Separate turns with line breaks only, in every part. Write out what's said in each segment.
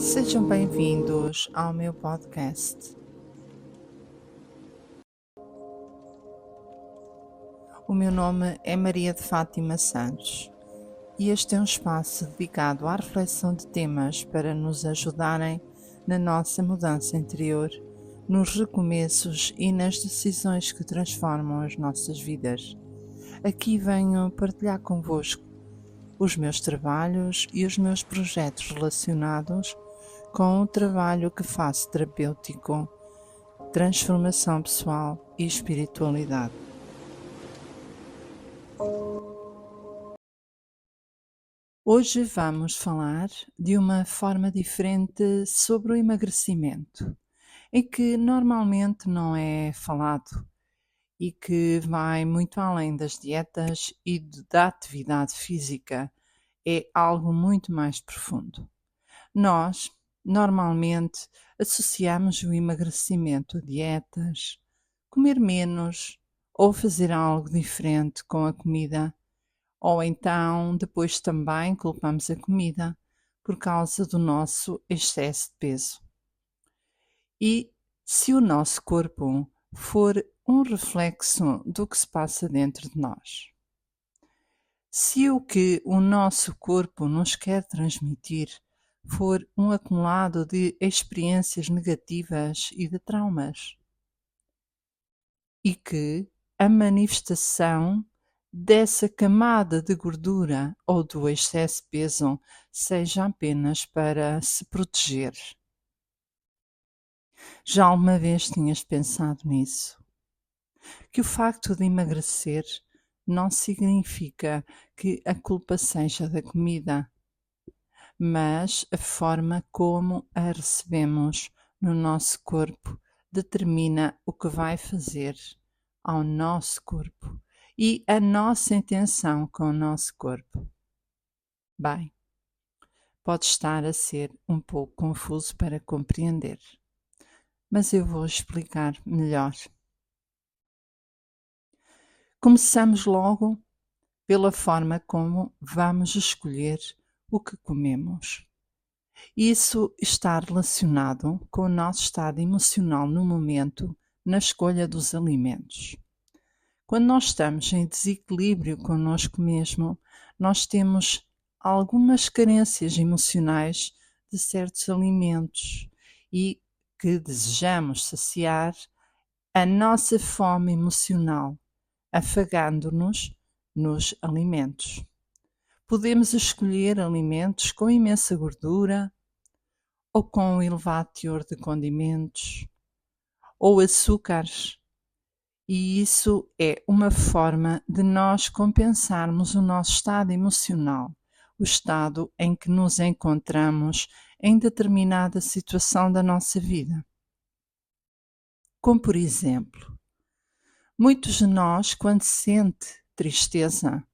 Sejam bem-vindos ao meu podcast. O meu nome é Maria de Fátima Santos e este é um espaço dedicado à reflexão de temas para nos ajudarem na nossa mudança interior, nos recomeços e nas decisões que transformam as nossas vidas. Aqui venho partilhar convosco os meus trabalhos e os meus projetos relacionados com o trabalho que faço terapêutico, transformação pessoal e espiritualidade. Hoje vamos falar de uma forma diferente sobre o emagrecimento, em que normalmente não é falado e que vai muito além das dietas e da atividade física, é algo muito mais profundo. Nós, normalmente, associamos o emagrecimento a dietas, comer menos ou fazer algo diferente com a comida, ou então depois também culpamos a comida por causa do nosso excesso de peso. E se o nosso corpo for um reflexo do que se passa dentro de nós, se o que o nosso corpo nos quer transmitir for um acumulado de experiências negativas e de traumas, e que a manifestação dessa camada de gordura ou do excesso de peso seja apenas para se proteger. Já alguma vez tinhas pensado nisso? Que o facto de emagrecer não significa que a culpa seja da comida, mas a forma como a recebemos no nosso corpo determina o que vai fazer ao nosso corpo e a nossa intenção com o nosso corpo. Bem, pode estar a ser um pouco confuso para compreender, mas eu vou explicar melhor. Começamos logo pela forma como vamos escolher o que comemos. Isso está relacionado com o nosso estado emocional no momento, na escolha dos alimentos. Quando nós estamos em desequilíbrio connosco mesmo, nós temos algumas carências emocionais de certos alimentos e que desejamos saciar a nossa fome emocional, afagando-nos nos alimentos. Podemos escolher alimentos com imensa gordura, ou com um elevado teor de condimentos, ou açúcares. E isso é uma forma de nós compensarmos o nosso estado emocional, o estado em que nos encontramos em determinada situação da nossa vida. Como por exemplo, muitos de nós, quando sente tristeza,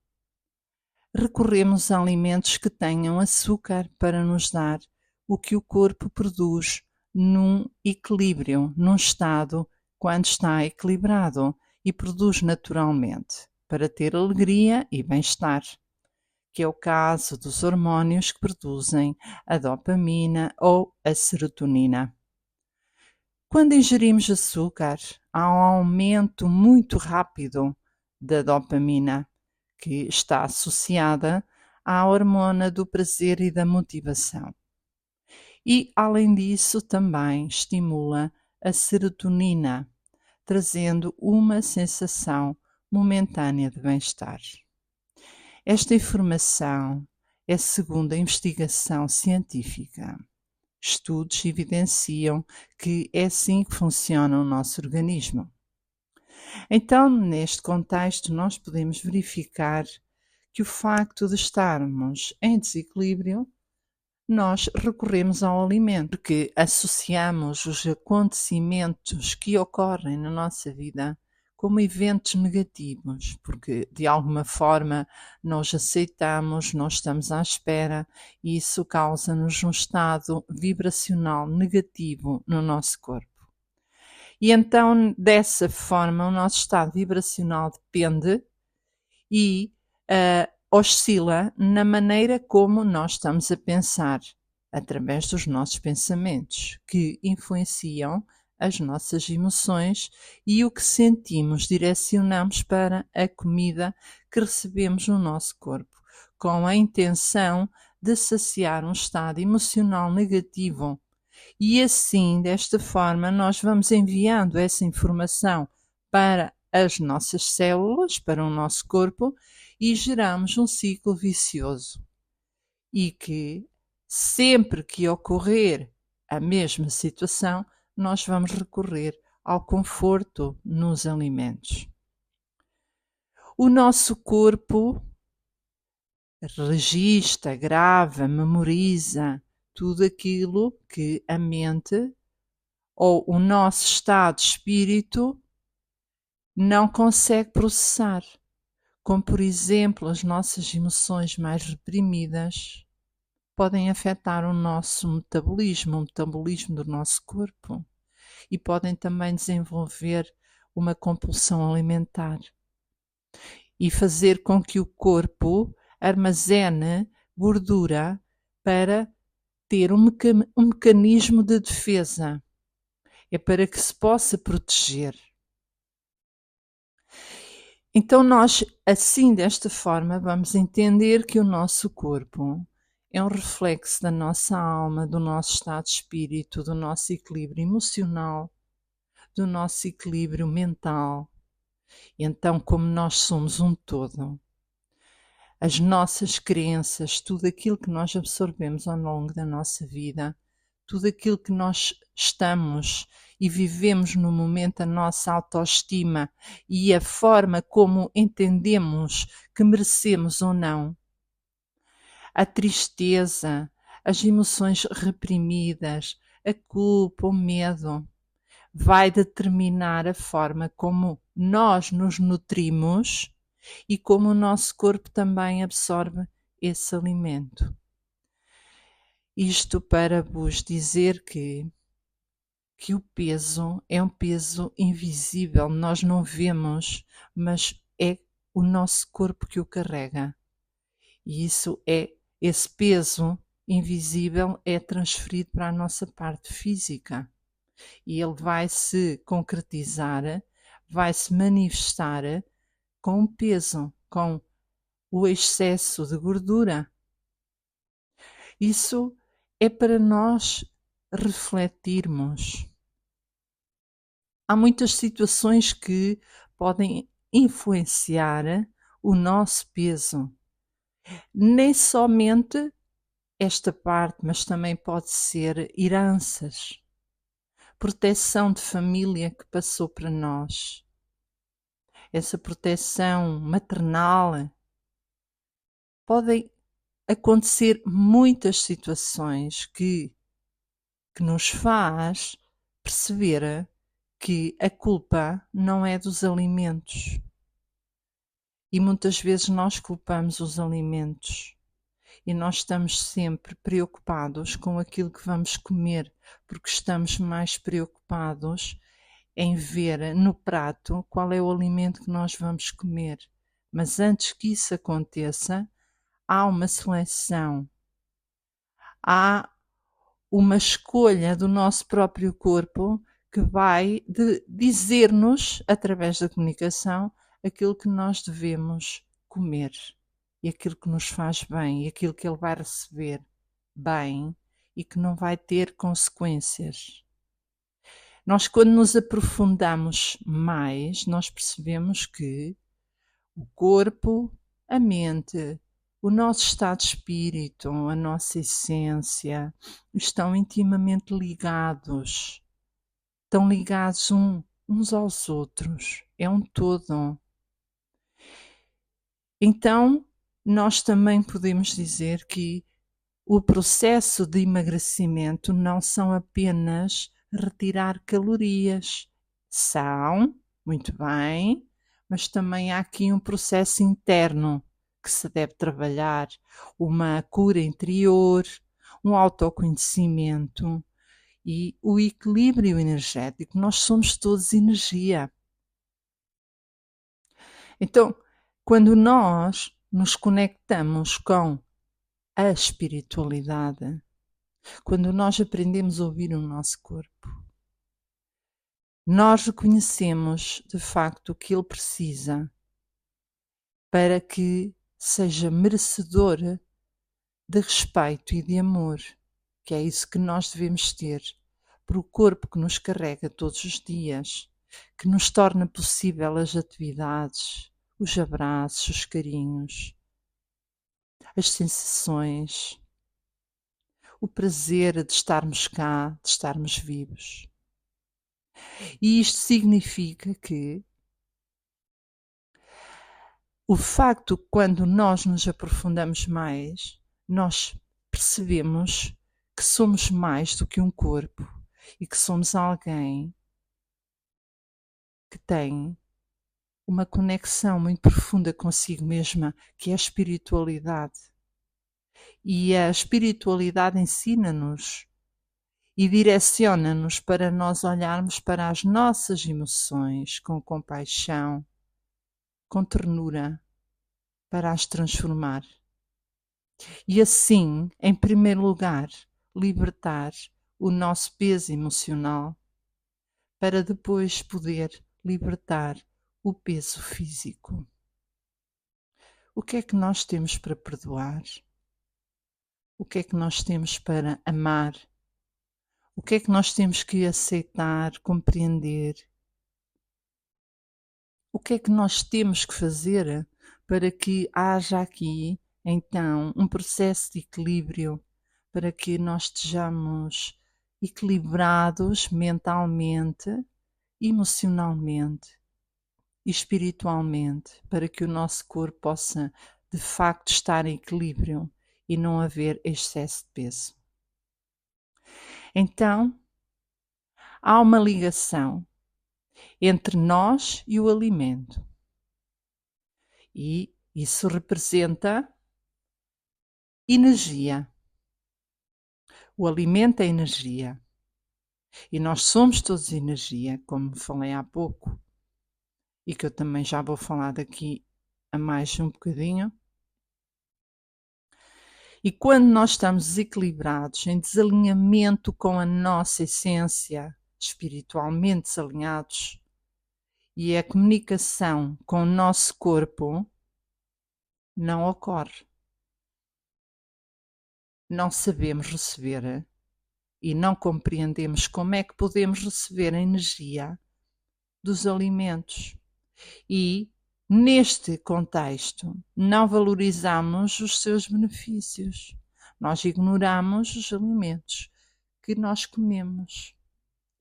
recorremos a alimentos que tenham açúcar para nos dar o que o corpo produz num equilíbrio, num estado quando está equilibrado e produz naturalmente para ter alegria e bem-estar, que é o caso dos hormônios que produzem a dopamina ou a serotonina. Quando ingerimos açúcar, há um aumento muito rápido da dopamina, que está associada à hormona do prazer e da motivação. E, além disso, também estimula a serotonina, trazendo uma sensação momentânea de bem-estar. Esta informação é segundo a investigação científica. Estudos evidenciam que é assim que funciona o nosso organismo. Então, neste contexto, nós podemos verificar que o facto de estarmos em desequilíbrio, nós recorremos ao alimento, porque associamos os acontecimentos que ocorrem na nossa vida como eventos negativos, porque de alguma forma nós aceitamos, nós estamos à espera e isso causa-nos um estado vibracional negativo no nosso corpo. E então, dessa forma, o nosso estado vibracional depende e oscila na maneira como nós estamos a pensar através dos nossos pensamentos, que influenciam as nossas emoções, e o que sentimos direcionamos para a comida que recebemos no nosso corpo, com a intenção de saciar um estado emocional negativo. E assim, desta forma, nós vamos enviando essa informação para as nossas células, para o nosso corpo, e geramos um ciclo vicioso. E que, sempre que ocorrer a mesma situação, nós vamos recorrer ao conforto nos alimentos. O nosso corpo registra, grava, memoriza tudo aquilo que a mente ou o nosso estado de espírito não consegue processar, como por exemplo as nossas emoções mais reprimidas podem afetar o nosso metabolismo, o metabolismo do nosso corpo, e podem também desenvolver uma compulsão alimentar e fazer com que o corpo armazene gordura para ter um mecanismo de defesa. É para que se possa proteger. Então nós, assim, desta forma, vamos entender que o nosso corpo é um reflexo da nossa alma, do nosso estado de espírito, do nosso equilíbrio emocional, do nosso equilíbrio mental. E então, como nós somos um todo, as nossas crenças, tudo aquilo que nós absorvemos ao longo da nossa vida, tudo aquilo que nós estamos e vivemos no momento, a nossa autoestima e a forma como entendemos que merecemos ou não, a tristeza, as emoções reprimidas, a culpa, o medo, vai determinar a forma como nós nos nutrimos e como o nosso corpo também absorve esse alimento. Isto para vos dizer que o peso é um peso invisível, nós não vemos, mas é o nosso corpo que o carrega. E esse peso invisível é transferido para a nossa parte física. E ele vai se concretizar, vai se manifestar com o peso, com o excesso de gordura. Isso é para nós refletirmos. Há muitas situações que podem influenciar o nosso peso. Nem somente esta parte, mas também pode ser heranças, proteção de família que passou para nós. Essa proteção maternal. Podem acontecer muitas situações que nos faz perceber que a culpa não é dos alimentos. E muitas vezes nós culpamos os alimentos e nós estamos sempre preocupados com aquilo que vamos comer, porque estamos mais preocupados em ver no prato qual é o alimento que nós vamos comer. Mas antes que isso aconteça, há uma seleção, há uma escolha do nosso próprio corpo que vai dizer-nos, através da comunicação, aquilo que nós devemos comer e aquilo que nos faz bem e aquilo que ele vai receber bem e que não vai ter consequências. Nós, quando nos aprofundamos mais, nós percebemos que o corpo, a mente, o nosso estado de espírito, a nossa essência, estão intimamente ligados. Estão ligados uns aos outros. É um todo. Então, nós também podemos dizer que o processo de emagrecimento não são apenas retirar calorias. São, muito bem, mas também há aqui um processo interno que se deve trabalhar, uma cura interior, um autoconhecimento e o equilíbrio energético. Nós somos todos energia. Então, quando nós nos conectamos com a espiritualidade, Quando nós aprendemos a ouvir o nosso corpo, nós reconhecemos de facto o que ele precisa para que seja merecedor de respeito e de amor, que é isso que nós devemos ter por o corpo que nos carrega todos os dias, que nos torna possível as atividades, os abraços, os carinhos, as sensações, o prazer de estarmos cá, de estarmos vivos. E isto significa que o facto, quando nós nos aprofundamos mais, nós percebemos que somos mais do que um corpo e que somos alguém que tem uma conexão muito profunda consigo mesma, que é a espiritualidade. E a espiritualidade ensina-nos e direciona-nos para nós olharmos para as nossas emoções com compaixão, com ternura, para as transformar. E assim, em primeiro lugar, libertar o nosso peso emocional para depois poder libertar o peso físico. O que é que nós temos para perdoar? O que é que nós temos para amar? O que é que nós temos que aceitar, compreender? O que é que nós temos que fazer para que haja aqui, então, um processo de equilíbrio, para que nós estejamos equilibrados mentalmente, emocionalmente e espiritualmente, para que o nosso corpo possa, de facto, estar em equilíbrio e não haver excesso de peso. Então, há uma ligação entre nós e o alimento. E isso representa energia. O alimento é energia. E nós somos todos energia, como falei há pouco, e que eu também já vou falar daqui a mais um bocadinho. E quando nós estamos desequilibrados, em desalinhamento com a nossa essência, espiritualmente desalinhados, e a comunicação com o nosso corpo não ocorre. Não sabemos receber e não compreendemos como é que podemos receber a energia dos alimentos. E, neste contexto, não valorizamos os seus benefícios. Nós ignoramos os alimentos que nós comemos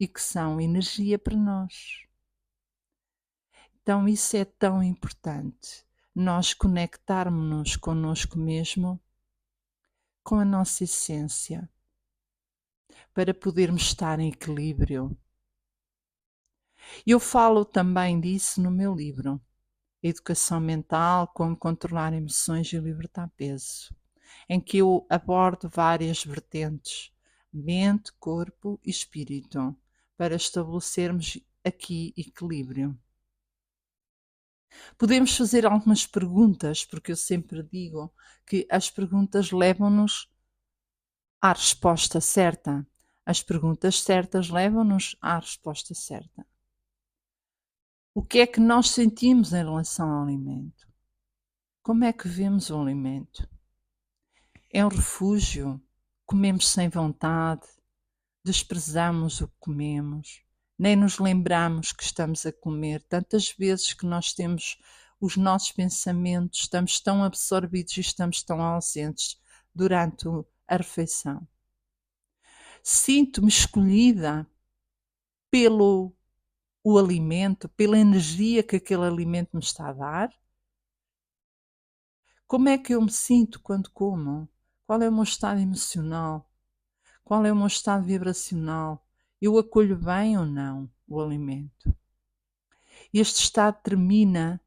e que são energia para nós. Então, isso é tão importante. Nós conectarmos-nos connosco mesmo, com a nossa essência, para podermos estar em equilíbrio. Eu falo também disso no meu livro, Educação Mental, Como Controlar Emoções e Libertar Peso, em que eu abordo várias vertentes, mente, corpo e espírito, para estabelecermos aqui equilíbrio. Podemos fazer algumas perguntas, porque eu sempre digo que as perguntas levam-nos à resposta certa. As perguntas certas levam-nos à resposta certa. O que é que nós sentimos em relação ao alimento? Como é que vemos o alimento? É um refúgio? Comemos sem vontade? Desprezamos o que comemos? Nem nos lembramos que estamos a comer? Tantas vezes que nós temos os nossos pensamentos, estamos tão absorvidos e estamos tão ausentes durante a refeição. Sinto-me escolhida pelo o alimento, pela energia que aquele alimento me está a dar? Como é que eu me sinto quando como? Qual é o meu estado emocional? Qual é o meu estado vibracional? Eu acolho bem ou não o alimento? Este estado determina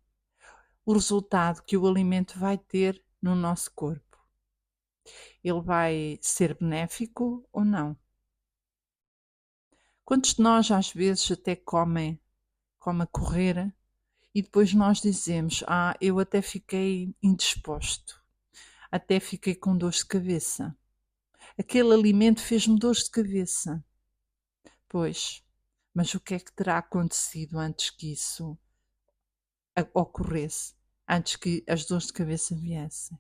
o resultado que o alimento vai ter no nosso corpo. Ele vai ser benéfico ou não? Quantos de nós às vezes até come a correr e depois nós dizemos: eu até fiquei indisposto, até fiquei com dor de cabeça. Aquele alimento fez-me dores de cabeça. Pois, mas o que é que terá acontecido antes que isso ocorresse? Antes que as dores de cabeça viessem?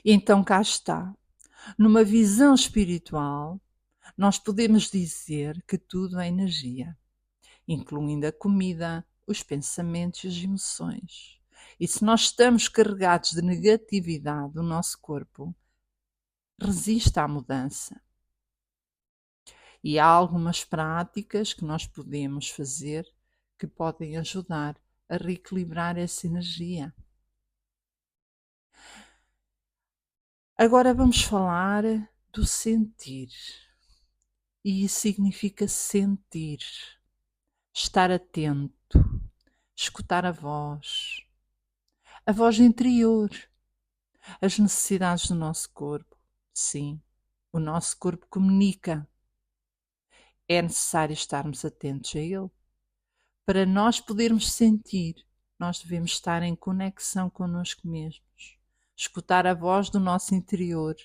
E então cá está. Numa visão espiritual, nós podemos dizer que tudo é energia, incluindo a comida, os pensamentos e as emoções. E se nós estamos carregados de negatividade, o nosso corpo resiste à mudança. E há algumas práticas que nós podemos fazer que podem ajudar a reequilibrar essa energia. Agora vamos falar do sentir. E isso significa sentir, estar atento, escutar a voz interior, as necessidades do nosso corpo. Sim, o nosso corpo comunica. É necessário estarmos atentos a ele. Para nós podermos sentir, nós devemos estar em conexão connosco mesmos, escutar a voz do nosso interior,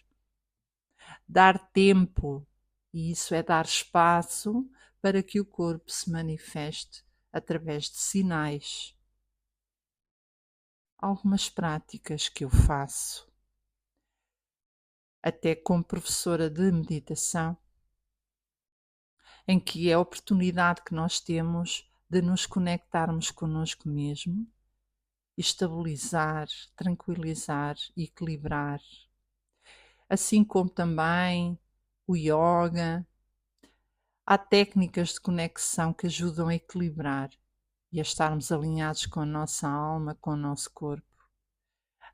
dar tempo, e isso é dar espaço para que o corpo se manifeste através de sinais. Algumas práticas que eu faço, até como professora de meditação, em que é a oportunidade que nós temos de nos conectarmos connosco mesmo, estabilizar, tranquilizar, equilibrar. Assim como também o yoga. Há técnicas de conexão que ajudam a equilibrar e a estarmos alinhados com a nossa alma, com o nosso corpo.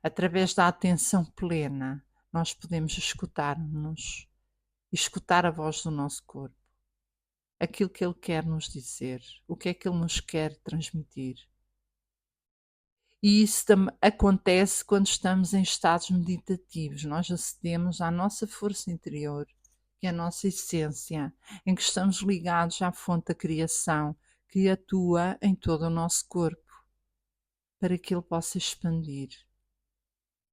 Através da atenção plena, nós podemos escutar-nos, escutar a voz do nosso corpo, aquilo que ele quer nos dizer, o que é que ele nos quer transmitir. E isso acontece quando estamos em estados meditativos. Nós acedemos à nossa força interior, que é a nossa essência, em que estamos ligados à fonte da criação, que atua em todo o nosso corpo, para que ele possa expandir,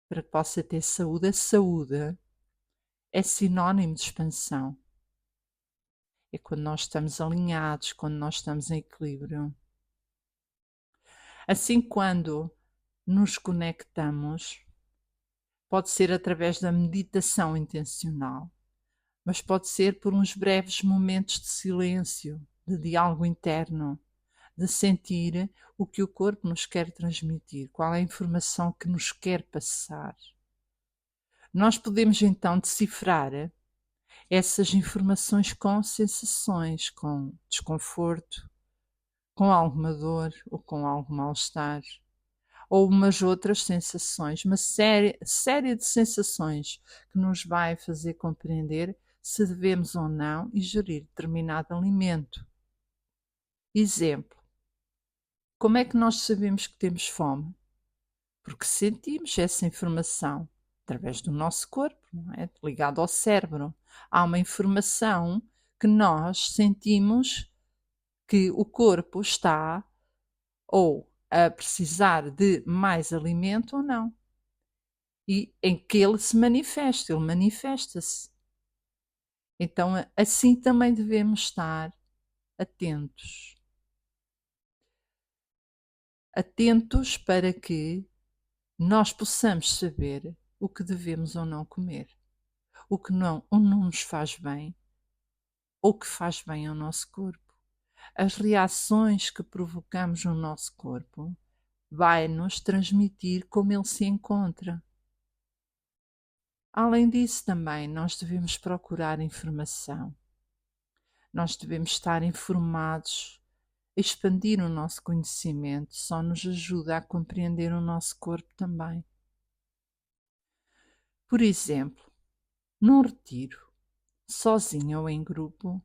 para que possa ter saúde. A saúde é sinónimo de expansão. É quando nós estamos alinhados, quando nós estamos em equilíbrio. Assim, quando nos conectamos, pode ser através da meditação intencional, mas pode ser por uns breves momentos de silêncio, de diálogo interno, de sentir o que o corpo nos quer transmitir, qual é a informação que nos quer passar. Nós podemos então decifrar essas informações com sensações, com desconforto, com alguma dor ou com algum mal-estar, ou umas outras sensações, uma série de sensações que nos vai fazer compreender se devemos ou não ingerir determinado alimento. Exemplo: como é que nós sabemos que temos fome? Porque sentimos essa informação através do nosso corpo, não é? Ligado ao cérebro. Há uma informação que nós sentimos que o corpo está ou a precisar de mais alimento ou não. E em que ele se manifesta, ele manifesta-se. Então, assim também devemos estar atentos. Atentos para que nós possamos saber o que devemos ou não comer, o que não nos faz bem, ou que faz bem ao nosso corpo. As reações que provocamos no nosso corpo vai-nos transmitir como ele se encontra. Além disso, também nós devemos procurar informação. Nós devemos estar informados. Expandir o nosso conhecimento só nos ajuda a compreender o nosso corpo também. Por exemplo, num retiro, sozinho ou em grupo,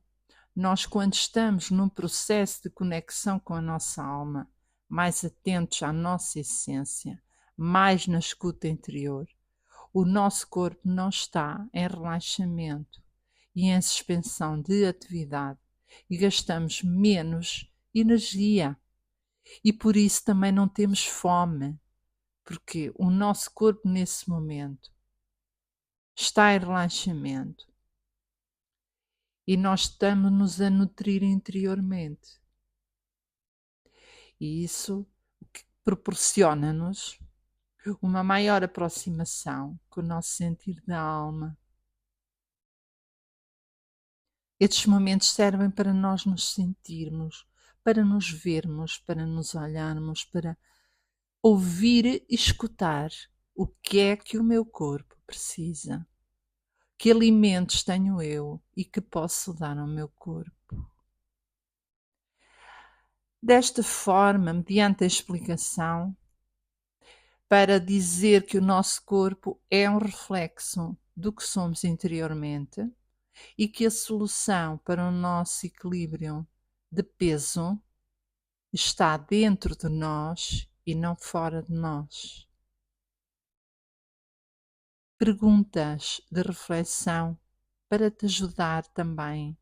nós, quando estamos num processo de conexão com a nossa alma, mais atentos à nossa essência, mais na escuta interior, o nosso corpo não está em relaxamento e em suspensão de atividade e gastamos menos energia. E por isso também não temos fome, porque o nosso corpo nesse momento está em relaxamento. E nós estamos-nos a nutrir interiormente. E isso proporciona-nos uma maior aproximação com o nosso sentir da alma. Estes momentos servem para nós nos sentirmos, para nos vermos, para nos olharmos, para ouvir e escutar o que é que o meu corpo precisa. Que alimentos tenho eu e que posso dar ao meu corpo. Desta forma, mediante a explicação, para dizer que o nosso corpo é um reflexo do que somos interiormente e que a solução para o nosso equilíbrio de peso está dentro de nós e não fora de nós. Perguntas de reflexão para te ajudar também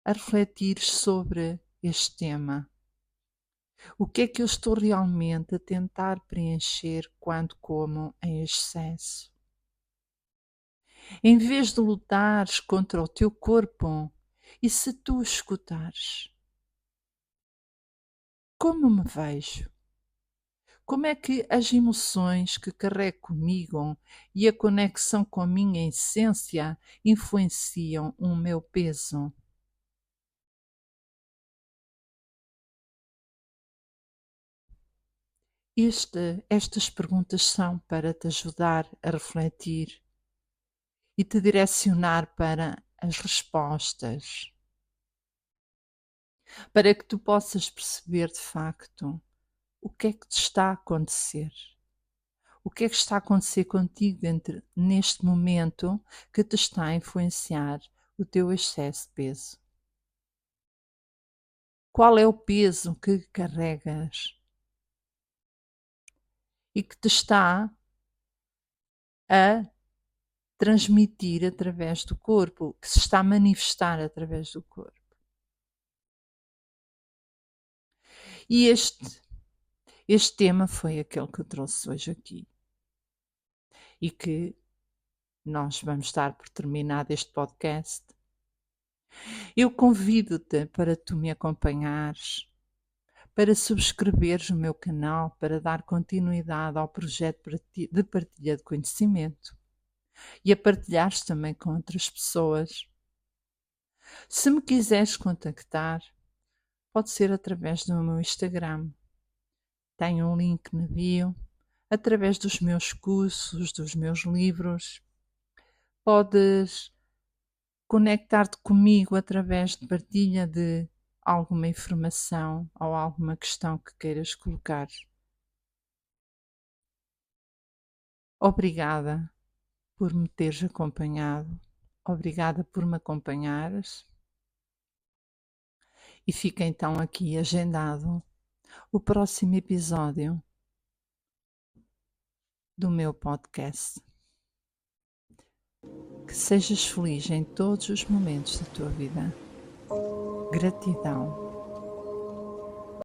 a refletir sobre este tema. O que é que eu estou realmente a tentar preencher quando como em excesso? Em vez de lutares contra o teu corpo, e se tu escutares? Como me vejo? Como é que as emoções que carrego comigo e a conexão com a minha essência influenciam o meu peso? Estas perguntas são para te ajudar a refletir e te direcionar para as respostas, para que tu possas perceber de facto o que é que te está a acontecer. O que é que está a acontecer contigo neste momento que te está a influenciar o teu excesso de peso? Qual é o peso que carregas e que te está a transmitir através do corpo, que se está a manifestar através do corpo? E este tema foi aquele que eu trouxe hoje aqui e que nós vamos dar por terminado este podcast. Eu convido-te para tu me acompanhares, para subscreveres o meu canal, para dar continuidade ao projeto de partilha de conhecimento e a partilhares também com outras pessoas. Se me quiseres contactar, pode ser através do meu Instagram. Tenho um link na bio, através dos meus cursos, dos meus livros. Podes conectar-te comigo através de partilha de alguma informação ou alguma questão que queiras colocar. Obrigada por me teres acompanhado. Obrigada por me acompanhares. E fica então aqui agendado o próximo episódio do meu podcast. Que sejas feliz em todos os momentos da tua vida. Gratidão.